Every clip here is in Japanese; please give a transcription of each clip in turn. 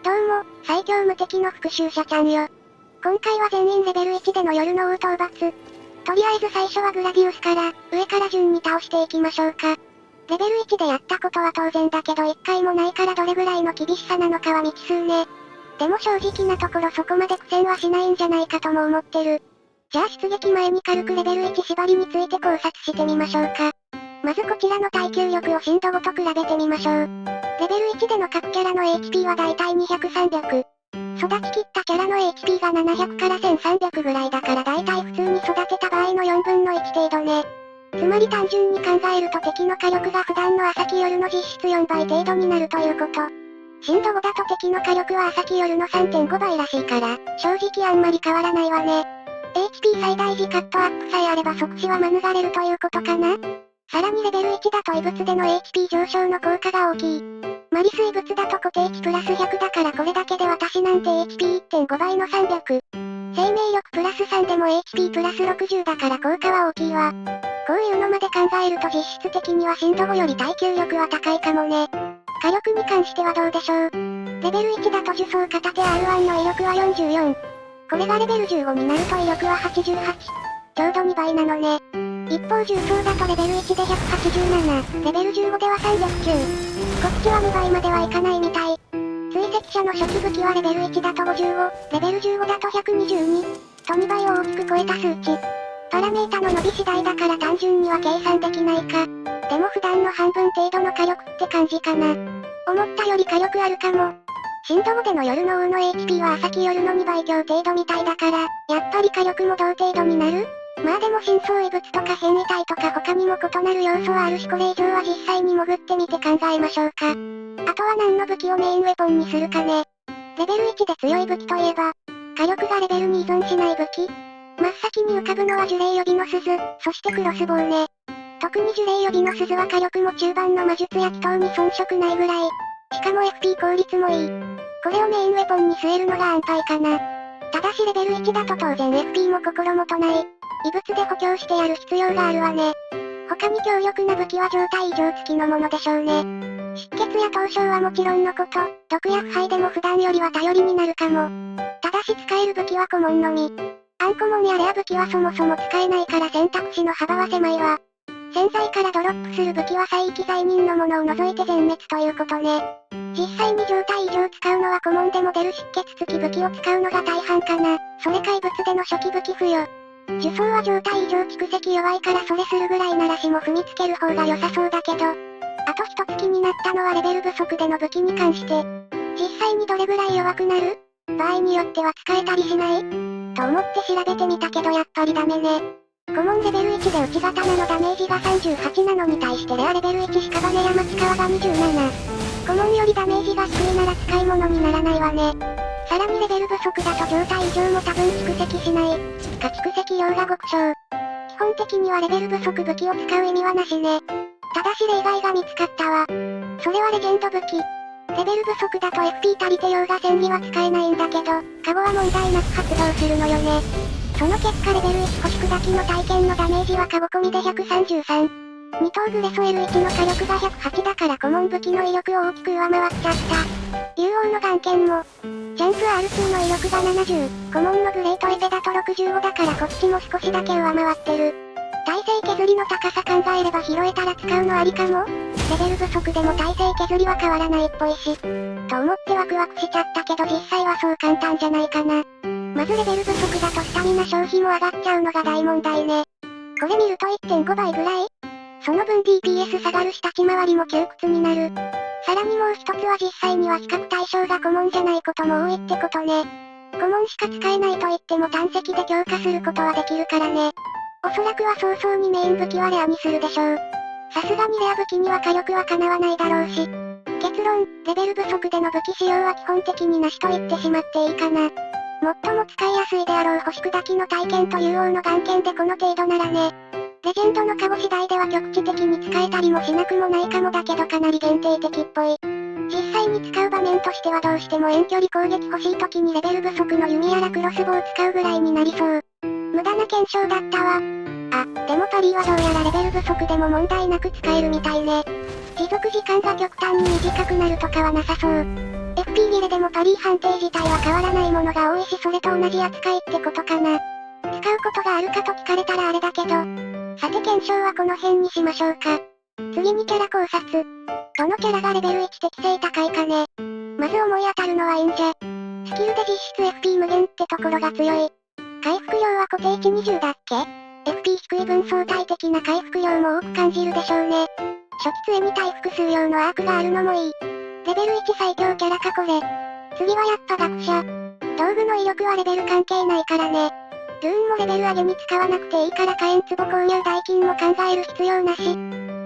どうも、最強無敵の復讐者ちゃんよ。今回は全員レベル1での夜の大討伐。とりあえず最初はグラディウスから、上から順に倒していきましょうか。レベル1でやったことは当然だけど1回もないからどれぐらいの厳しさなのかは未知数ね。でも正直なところそこまで苦戦はしないんじゃないかとも思ってる。じゃあ出撃前に軽くレベル1縛りについて考察してみましょうか。まずこちらの耐久力を震度5と比べてみましょう。レベル1での各キャラの HP はだいたい200、300。育ちきったキャラの HP が700から1300ぐらいだからだいたい普通に育てた場合の4分の1程度ね。つまり単純に考えると敵の火力が普段の朝日夜の実質4倍程度になるということ。震度5だと敵の火力は朝日夜の 3.5 倍らしいから、正直あんまり変わらないわね。HP 最大時カットアップさえあれば即死は免れるということかな。さらにレベル1だと異物での HP 上昇の効果が大きい。マリス異物だと固定値プラス100だからこれだけで私なんて HP1.5 倍の300。生命力プラス3でも HP プラス60だから効果は大きいわ。こういうのまで考えると実質的には震度5より耐久力は高いかもね。火力に関してはどうでしょう。レベル1だと呪装片手 R1 の威力は44。これがレベル15になると威力は88。ちょうど2倍なのね。一方重装だとレベル1で187、レベル15では309。こっちは2倍まではいかないみたい。追跡者の初期武器はレベル1だと55、レベル15だと122。と2倍を大きく超えた数値。パラメータの伸び次第だから単純には計算できないか。でも普段の半分程度の火力って感じかな。思ったより火力あるかも。震度5での夜の王の HP は朝日夜の2倍強程度みたいだから、やっぱり火力も同程度になる？まあでも深層異物とか変異体とか他にも異なる要素はあるしこれ以上は実際に潜ってみて考えましょうか。あとは何の武器をメインウェポンにするかね。レベル1で強い武器といえば、火力がレベルに依存しない武器。真っ先に浮かぶのは呪霊予備の鈴、そしてクロスボウね。特に呪霊予備の鈴は火力も中盤の魔術や祈祷に遜色ないぐらい。しかも FP 効率もいい。これをメインウェポンに据えるのが安牌かな。ただしレベル1だと当然 FP も心もとない。異物で補強してやる必要があるわね。他に強力な武器は状態異常付きのものでしょうね。出血や凍傷はもちろんのこと、毒や腐敗でも普段よりは頼りになるかも。ただし使える武器はコモンのみ。アンコモンやレア武器はそもそも使えないから選択肢の幅は狭いわ。潜在からドロップする武器は再域罪人のものを除いて全滅ということね。実際に状態異常使うのはコモンでも出る出血付き武器を使うのが大半かな。それか異物での初期武器付与。呪装は状態異常蓄積弱いからそれするぐらいならしも踏みつける方が良さそうだけど。あと一つ気になったのはレベル不足での武器に関して。実際にどれぐらい弱くなる？場合によっては使えたりしない？と思って調べてみたけどやっぱりダメね。コモンレベル1で内刀のダメージが38なのに対してレアレベル1屍や松川が27。コモンよりダメージが低いなら使い物にならないわね。さらにレベル不足だと状態異常も多分蓄積しない。蓄積量が極小。基本的にはレベル不足武器を使う意味はなしね。ただし例外が見つかったわ。それはレジェンド武器。レベル不足だと FP 足りてようが戦技は使えないんだけど、カゴは問題なく発動するのよね。その結果レベル1星砕きの体験のダメージはカゴ込みで133。二等グレソ L1 の火力が108だからコモン武器の威力を大きく上回っちゃった。竜王の眼剣も。ジャンプ R2 の威力が70、コモンのグレートエペだと65だからこっちも少しだけ上回ってる。耐性削りの高さ考えれば拾えたら使うのありかも。レベル不足でも耐性削りは変わらないっぽいし。と思ってワクワクしちゃったけど実際はそう簡単じゃないかな。まずレベル不足だとスタミナ消費も上がっちゃうのが大問題ね。これ見ると 1.5 倍ぐらい？その分 DPS 下がるし立ち回りも窮屈になる。さらにもう一つは実際には比較対象がコモンじゃないことも多いってことね。コモンしか使えないと言っても単石で強化することはできるからね。おそらくは早々にメイン武器はレアにするでしょう。さすがにレア武器には火力は叶わないだろうし。結論、レベル不足での武器使用は基本的になしと言ってしまっていいかな。最も使いやすいであろう星砕きの体験と竜王の眼剣でこの程度ならね。レジェンドのカゴ次第では局地的に使えたりもしなくもないかもだけどかなり限定的っぽい。実際に使う場面としてはどうしても遠距離攻撃欲しい時にレベル不足の弓やらクロスボウを使うぐらいになりそう。無駄な検証だったわ。あ、でもパリーはどうやらレベル不足でも問題なく使えるみたいね。持続時間が極端に短くなるとかはなさそう。FP 切れでもパリー判定自体は変わらないものが多いしそれと同じ扱いってことかな。使うことがあるかと聞かれたらあれだけど。さて検証はこの辺にしましょうか。次にキャラ考察。どのキャラがレベル1適性高いかね。まず思い当たるのは忍者。スキルで実質 FP 無限ってところが強い。回復量は固定値20だっけ？ FP 低い分相対的な回復量も多く感じるでしょうね。初期杖に対複数量のアークがあるのもいい。レベル1最強キャラかこれ。次はやっぱ学者。道具の威力はレベル関係ないからね。ルーンもレベル上げに使わなくていいから火炎壺購入代金も考える必要なし。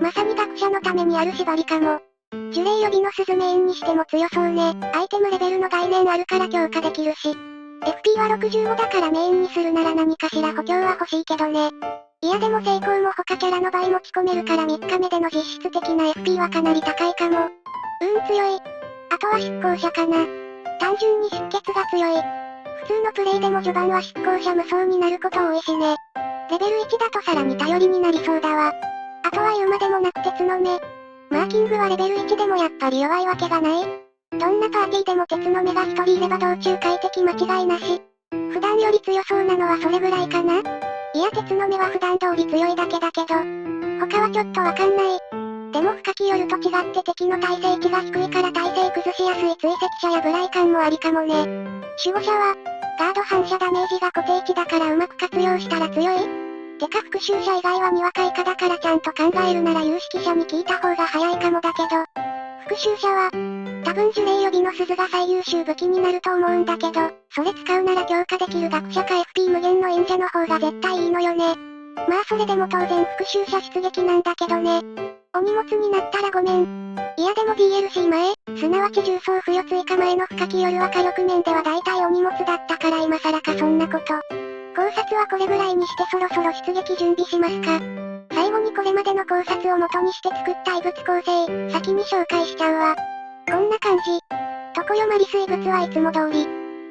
まさに学者のためにある縛りかも。呪霊予備の鈴メインにしても強そうね。アイテムレベルの概念あるから強化できるし。FP は65だからメインにするなら何かしら補強は欲しいけどね。いやでも成功も他キャラの倍持ち込めるから3日目での実質的な FP はかなり高いかも。強い。あとは出向者かな。単純に出血が強い。普通のプレイでも序盤は出向者無双になること多いしね。レベル1だとさらに頼りになりそうだわ。あとは言うまでもなく鉄の目。マーキングはレベル1でもやっぱり弱いわけがない。どんなパーティーでも鉄の目が1人いれば道中快適間違いなし。普段より強そうなのはそれぐらいかな。いや鉄の目は普段通り強いだけだけど。他はちょっとわかんない。でも深き夜と違って敵の耐性値が低いから耐性崩しやすい追跡者やブライ感もありかもね。守護者は、ガード反射ダメージが固定値だからうまく活用したら強い？てか復讐者以外はにわか以下だからちゃんと考えるなら有識者に聞いた方が早いかもだけど。復讐者は、多分呪霊予備の鈴が最優秀武器になると思うんだけど、それ使うなら強化できる学者か FP 無限の演者の方が絶対いいのよね。まあそれでも当然復讐者出撃なんだけどね。お荷物になったらごめん。いやでも DLC 前、すなわち重装付与追加前の深き夜は火力面では大体お荷物だったから今更かそんなこと。考察はこれぐらいにしてそろそろ出撃準備しますか。最後にこれまでの考察を元にして作った異物構成、先に紹介しちゃうわ。こんな感じ。常世マリス異物はいつも通り。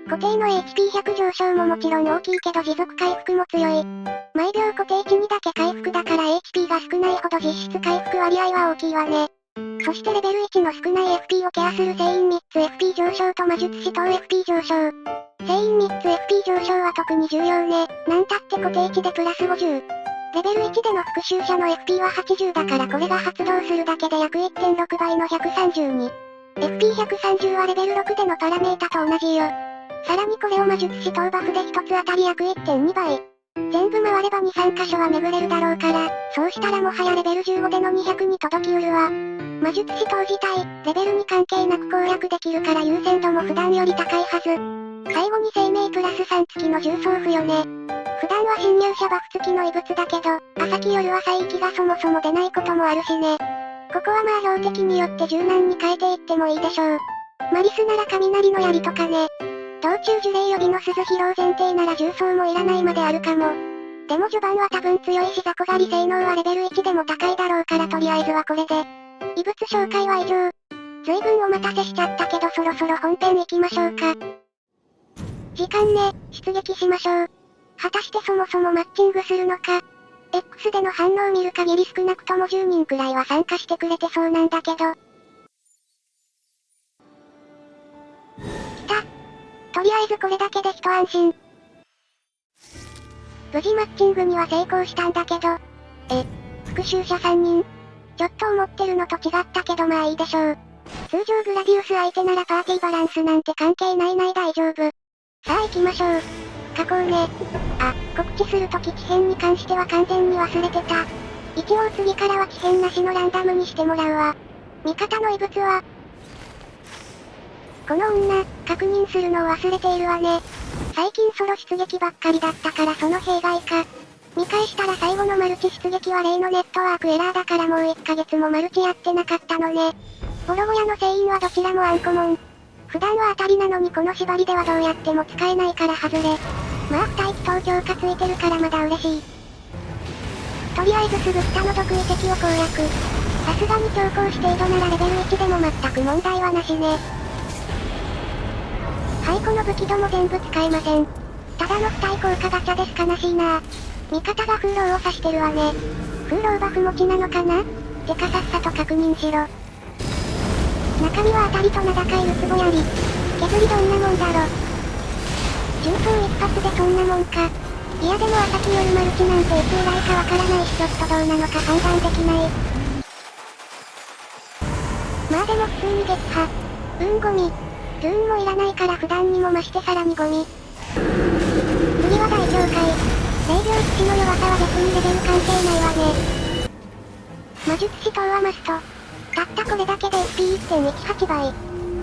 固定の HP100 上昇ももちろん大きいけど持続回復も強い。毎秒固定値にだけ回復だから HP が少ないほど実質回復割合は大きいわね。そしてレベル1の少ない FP をケアする聖院3つ FP 上昇と魔術師等 FP 上昇。聖院3つ FP 上昇は特に重要ね。なんたって固定値でプラス50。レベル1での復讐者の FP は80だからこれが発動するだけで約 1.6 倍の132。FP130 はレベル6でのパラメータと同じよ。さらにこれを魔術師等バフで1つ当たり約 1.2 倍。全部回れば 2,3 箇所は巡れるだろうから、そうしたらもはやレベル15での200に届きうるわ。魔術師等自体、レベルに関係なく攻略できるから優先度も普段より高いはず。最後に生命プラス3付きの重装付与ね。普段は侵入者バフ付きの異物だけど、朝き夜は再域がそもそも出ないこともあるしね。ここはまあ標的によって柔軟に変えていってもいいでしょう。マリスなら雷の槍とかね。道中呪霊予備の鈴疲労前提なら重装もいらないまであるかも。でも序盤は多分強いし雑魚狩り性能はレベル1でも高いだろうからとりあえずはこれで。異物紹介は以上。随分お待たせしちゃったけどそろそろ本編行きましょうか。時間ね、出撃しましょう。果たしてそもそもマッチングするのか。X での反応を見る限り少なくとも10人くらいは参加してくれてそうなんだけど。来た。とりあえずこれだけで一安心。無事マッチングには成功したんだけど。復讐者3人。ちょっと思ってるのと違ったけどまあいいでしょう。通常グラディウス相手ならパーティーバランスなんて関係ない大丈夫。さあ行きましょう。加工ね。あ、告知するとき奇変に関しては完全に忘れてた。一応次からは奇変なしのランダムにしてもらうわ。味方の異物は、この女、確認するのを忘れているわね。最近ソロ出撃ばっかりだったからその弊害か。見返したら最後のマルチ出撃は例のネットワークエラーだからもう1ヶ月もマルチやってなかったのね。ボロボヤの聖院はどちらもアンコモン。普段は当たりなのにこの縛りではどうやっても使えないから外れ。まあ不待機等強化ついてるからまだ嬉しい。とりあえずすぐ下の毒遺跡を攻略。さすがに強行指定度ならレベル1でも全く問題はなしね。はい、この武器度も全部使えません。ただの付帯効果ガチャです悲しいな。味方が風浪を刺してるわね。風浪バフ持ちなのかな？てかさっさと確認しろ。な中身は当たりと名高いウツボやり。削りどんなもんだろ。重装一発でそんなもんか。いやでも朝日夜マルチなんていつ以来かわからないしちょっとどうなのか判断できない。まあでも普通に撃破。ゴミ。ルーンもいらないから普段にも増してさらにゴミ。次は大境界。霊廟土の弱さは別にレベル関係ないわね。魔術師等はマスト。たったこれだけで SP1.18 倍。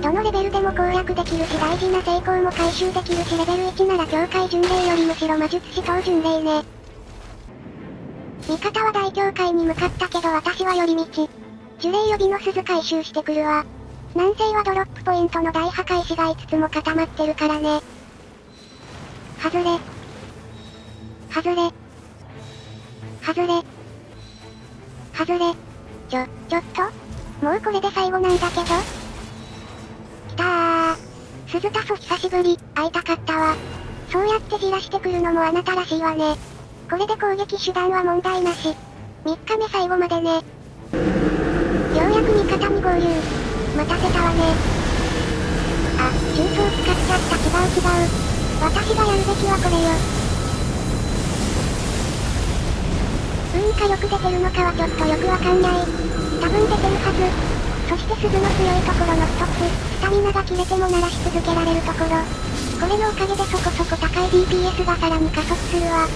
どのレベルでも攻略できるし大事な成功も回収できるしレベル1なら境界巡礼よりむしろ魔術師等巡礼ね。味方は大境界に向かったけど私は寄り道。呪霊予備の鈴回収してくるわ。南西はドロップポイントの大破壊士が5つも固まってるからね。外れ。外れ。外れ。外れ。ちょっともうこれで最後なんだけど。きたー。鈴田そ久しぶり、会いたかったわ。そうやってじらしてくるのもあなたらしいわね。これで攻撃手段は問題なし。3日目最後までね。ようやく味方に合流。待たせたわね。あ、重装使っちゃった。違う。私がやるべきはこれよ。火力出てるのかはちょっとよくわかんない。多分出てるはず。そして鈴の強いところの一つ、スタミナが切れても鳴らし続けられるところ。これのおかげでそこそこ高い DPS がさらに加速するわ。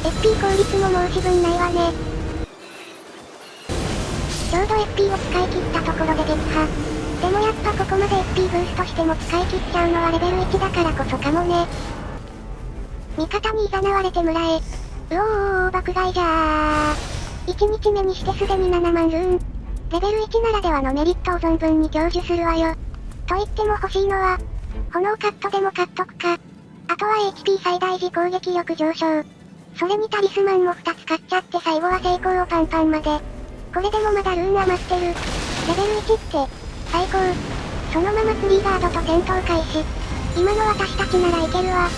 FP 効率も申し分ないわね。ちょうど FP を使い切ったところで撃破。でもやっぱここまで FP ブーストしても使い切っちゃうのはレベル1だからこそかもね。味方に誘われて村へ。爆買いじゃー。1日目にしてすでに7万ルーン。レベル1ならではのメリットを存分に享受するわよ。と言っても欲しいのは、炎カットでも買っとくか。あとは HP 最大時攻撃力上昇。それにタリスマンも2つ買っちゃって最後は成功をパンパンまで。これでもまだルーン余ってる。レベル1って、最高。そのままツリーガードと戦闘開始。今の私たちならいけるわ。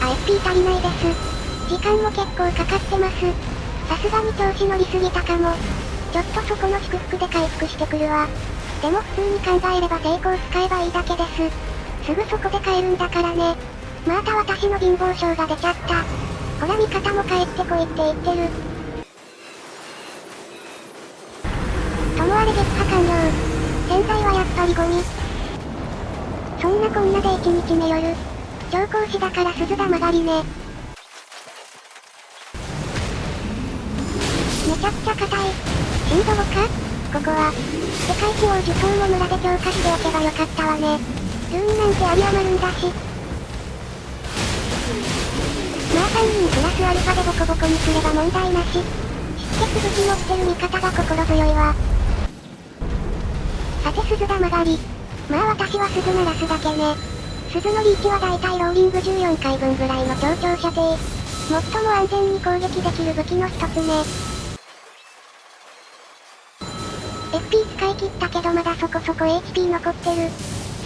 FP 足りないです。時間も結構かかってます。さすがに調子乗りすぎたかも。ちょっとそこの祝福で回復してくるわ。でも普通に考えれば成功使えばいいだけです。すぐそこで買えるんだからね。また私の貧乏症が出ちゃった。ほら味方も帰ってこいって言ってる。ともあれ撃破完了。洗剤はやっぱりゴミ。そんなこんなで1日目夜。調光師だから鈴田曲がりね。めちゃくちゃ硬い。震度5か？ここは、世界一王受賞も村で強化しておけばよかったわね。ルーンなんて有り余るんだし。まあ3人プラスアルファでボコボコにすれば問題なし。出血武器持ってる味方が心強いわ。さて鈴田曲がり。まあ私は鈴鳴らすだけね。鈴のリーチはだいたいローリング14回分ぐらいの超長射程。最も安全に攻撃できる武器の一つね。FP 使い切ったけどまだそこそこ HP 残ってる。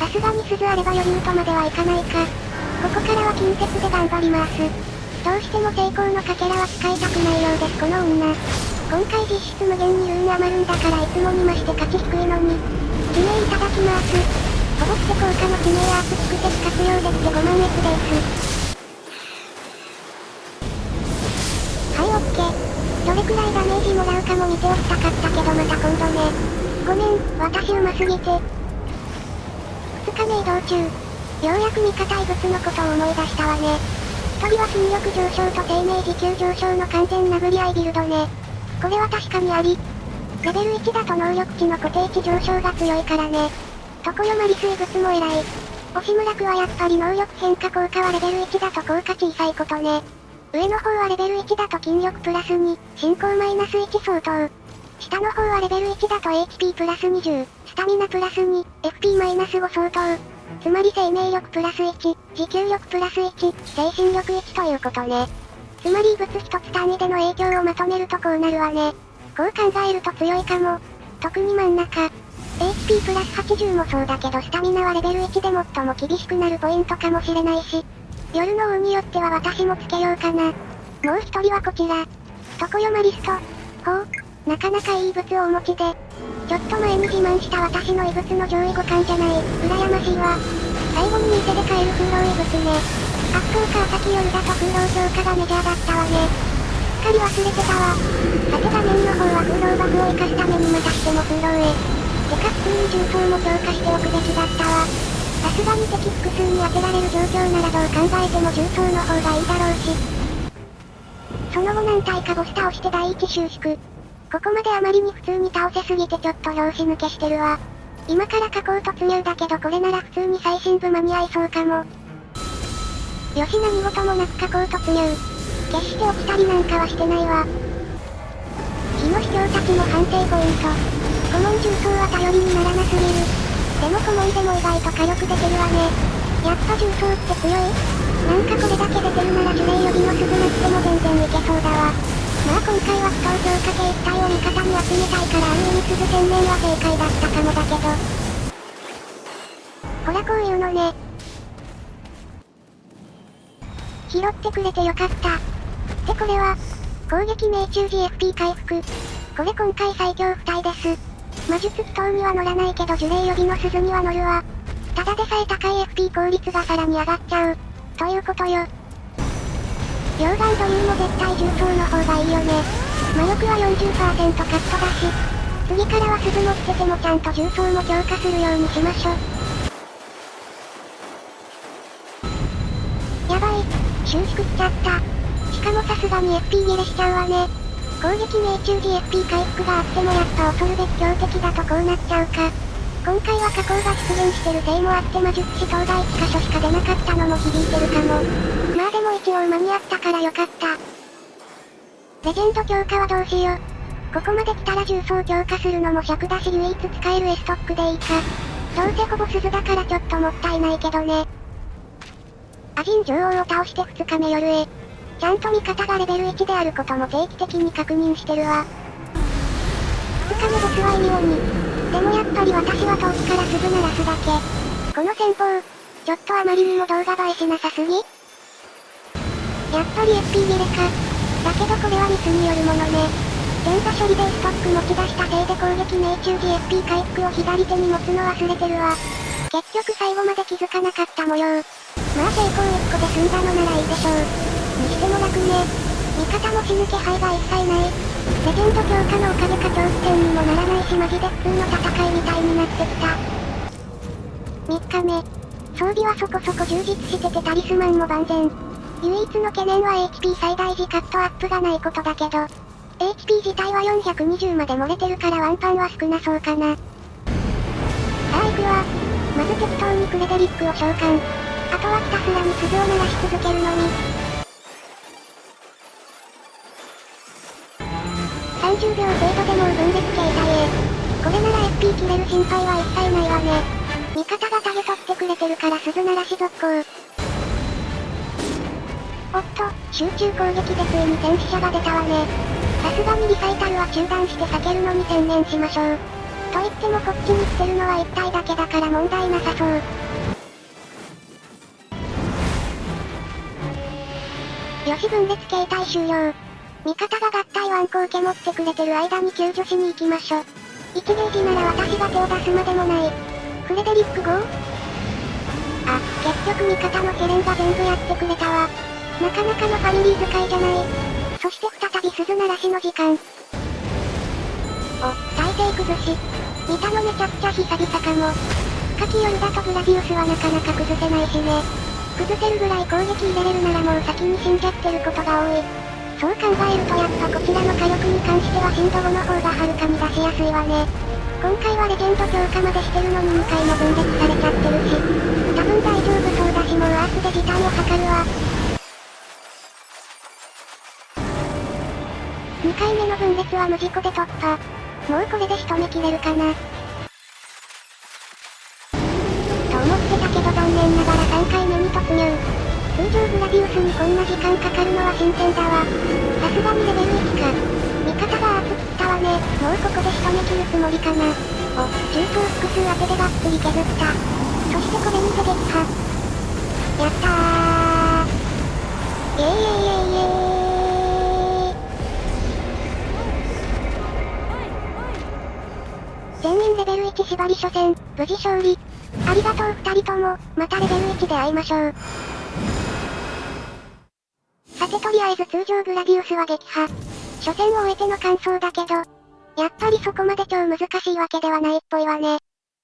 さすがに鈴あれば余裕とまではいかないか。ここからは近接で頑張ります。どうしても成功のかけらは使いたくないようですこの女。今回実質無限にルーン余るんだからいつもに増して価値低いのに。指名いただきます。ほぼして効果の指名アーツ蓄積活用できて5万 F です。はい、オッケー。どれくらいダメージもらうかも見ておきたかったけどまた今度ね。ごめん、私うますぎて。2日目移動中。ようやく味方異物のことを思い出したわね。1人は筋力上昇と生命持久上昇の完全殴り合いビルドね。これは確かにあり。レベル1だと能力値の固定値上昇が強いからね。常世マリ水物も偉い。押村区はやっぱり能力変化効果はレベル1だと効果小さいことね。上の方はレベル1だと筋力プラス2、進行マイナス1相当。下の方はレベル1だと HP プラス20、スタミナプラス2、FP マイナス5相当。つまり生命力プラス1、持久力プラス1、精神力1ということね。つまり異物一つ単位での影響をまとめるとこうなるわね。こう考えると強いかも。特に真ん中。HP プラス80もそうだけどスタミナはレベル1で最も厳しくなるポイントかもしれないし。夜の王によっては私もつけようかな。もう一人はこちら。常世マリスト。ほう、なかなかいい物をお持ちで。ちょっと前に自慢した私の異物の上位互換じゃない、羨ましいわ。最後に店で買える風浪異物ね。アップーカー先夜だと風浪強化がメジャーだったわね。すっかり忘れてたわ。さて画面の方は風浪バフを生かすためにまたしても風浪へ。てか普通に重装も強化しておくべきだったわ。さすがに敵複数に当てられる状況ならどう考えても重装の方がいいだろうし。その後何体かボス倒して第一収縮。ここまであまりに普通に倒せすぎてちょっと拍子抜けしてるわ。今から加工突入だけどこれなら普通に最新部間に合いそうかも。よし何事もなく加工突入。決して落ちたりなんかはしてないわ。火の司教たちも判定ポイント。コモン重装は頼りにならなすぎる。でもコモンでも意外と火力出てるわね。やっぱ重装って強い？なんかこれだけ出てるなら呪霊予備の鈴なくても全然いけそうだわ。まあ今回は不当強化系1体を味方に集めたいからある意味鈴専念は正解だったかもだけど。ほらこういうのね。拾ってくれてよかった。ってこれは、攻撃命中時 FP 回復。これ今回最強付帯です。魔術祈祷には乗らないけど呪霊予備の鈴には乗るわ。ただでさえ高い FP 効率がさらに上がっちゃう。ということよ。溶岩ドリューも絶対重装の方がいいよね。魔力は 40% カットだし。次からは鈴持っててもちゃんと重装も強化するようにしましょ。やばい。収縮しちゃった。しかもさすがに FP 切れしちゃうわね。攻撃命中時 FP 回復があってもやっぱ恐るべき強敵だとこうなっちゃうか。今回は加工が出現してるせいもあって魔術師東大1箇所しか出なかったのも響いてるかも。まあでも一応間に合ったからよかった。レジェンド強化はどうしよう。ここまで来たら重装強化するのも尺だし唯一使える S ストックでいいか。どうせほぼ鈴だからちょっともったいないけどね。アジン女王を倒して2日目夜へ。ちゃんと味方がレベル1であることも定期的に確認してるわ。2日目ボスは意味鬼。でもやっぱり私は遠くから鈴鳴らすだけ。この戦法、ちょっとあまりにも動画映えしなさすぎ？やっぱり FP 切れか。だけどこれはミスによるものね。前座処理でストック持ち出したせいで攻撃命中時 FP 回復を左手に持つの忘れてるわ。結局最後まで気づかなかった模様。まあ成功1個で済んだのならいいでしょう。にしても楽ね。味方も死ぬ気配が一切ない。レジェンド強化のおかげか恐怖点にもならないしマジで普通の戦いみたいになってきた。3日目。装備はそこそこ充実しててタリスマンも万全。唯一の懸念は HP 最大時カットアップがないことだけど。HP 自体は420まで漏れてるからワンパンは少なそうかな。さあ行くわ。まず適当にフレデリックを召喚。あとはひたすらに鈴を鳴らし続けるのに。30秒程度でもう分裂形態へ。これなら FP 切れる心配は一切ないわね。味方がタゲ取ってくれてるから鈴鳴らし続行。おっと、集中攻撃でついに戦死者が出たわね。さすがにリサイタルは中断して避けるのに専念しましょう。と言ってもこっちに来てるのは1体だけだから問題なさそう。よし分裂形態終了。味方が合体ワンコ受け持ってくれてる間に救助しに行きましょ。1ゲージなら私が手を出すまでもない。フレデリック号？あ、結局味方のセレンが全部やってくれたわ。なかなかのファミリー使いじゃない。そして再び鈴鳴らしの時間。お、体勢崩し。見たのめちゃくちゃ久々かも。夏季夜だとグラディウスはなかなか崩せないしね。崩せるぐらい攻撃入れれるならもう先に死んじゃってることが多い。そう考えるとやっぱこちらの火力に関しては震度5の方がはるかに出しやすいわね。今回はレジェンド強化までしてるのに2回も分裂されちゃってるし。多分大丈夫そうだしもうアースで時短を図るわ。2回目の分裂は無事故で突破。もうこれで仕留めきれるかな。と思ってたけど残念ながら3回目に突入。通常グラディウスにこんな時間かかるのは新鮮だわ。さすがにレベル1か。味方がアーツ切ったわね。もうここで仕留め切るつもりかな。お、重装複数当てでがっつり削った。そしてこれにて撃破。やったー。イエイイエイイエイイエーイ。1縛り初戦、無事勝利。ありがとう2人とも、またレベル1で会いましょう。さてとりあえず通常グラディウスは撃破。初戦を終えての感想だけど、やっぱりそこまで超難しいわけではないっぽいわね。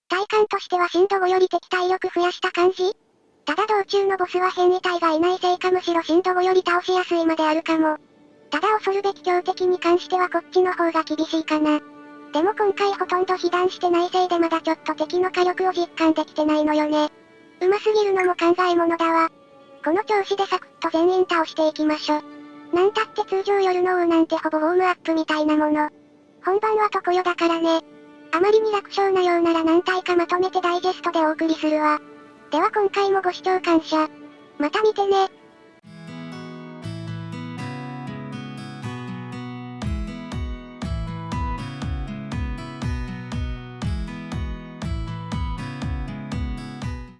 体感としては震度5より敵体力増やした感じ？ただ道中のボスは変異体がいないせいかむしろ震度5より倒しやすいまであるかも。ただ恐るべき強敵に関してはこっちの方が厳しいかな。でも今回ほとんど被弾してないせいでまだちょっと敵の火力を実感できてないのよね。上手すぎるのも考えものだわ。この調子でサクッと全員倒していきましょ。なんたって通常夜の王なんてほぼウォームアップみたいなもの。本番は常世だからね。あまりに楽勝なようなら何体かまとめてダイジェストでお送りするわ。では今回もご視聴感謝。また見てね。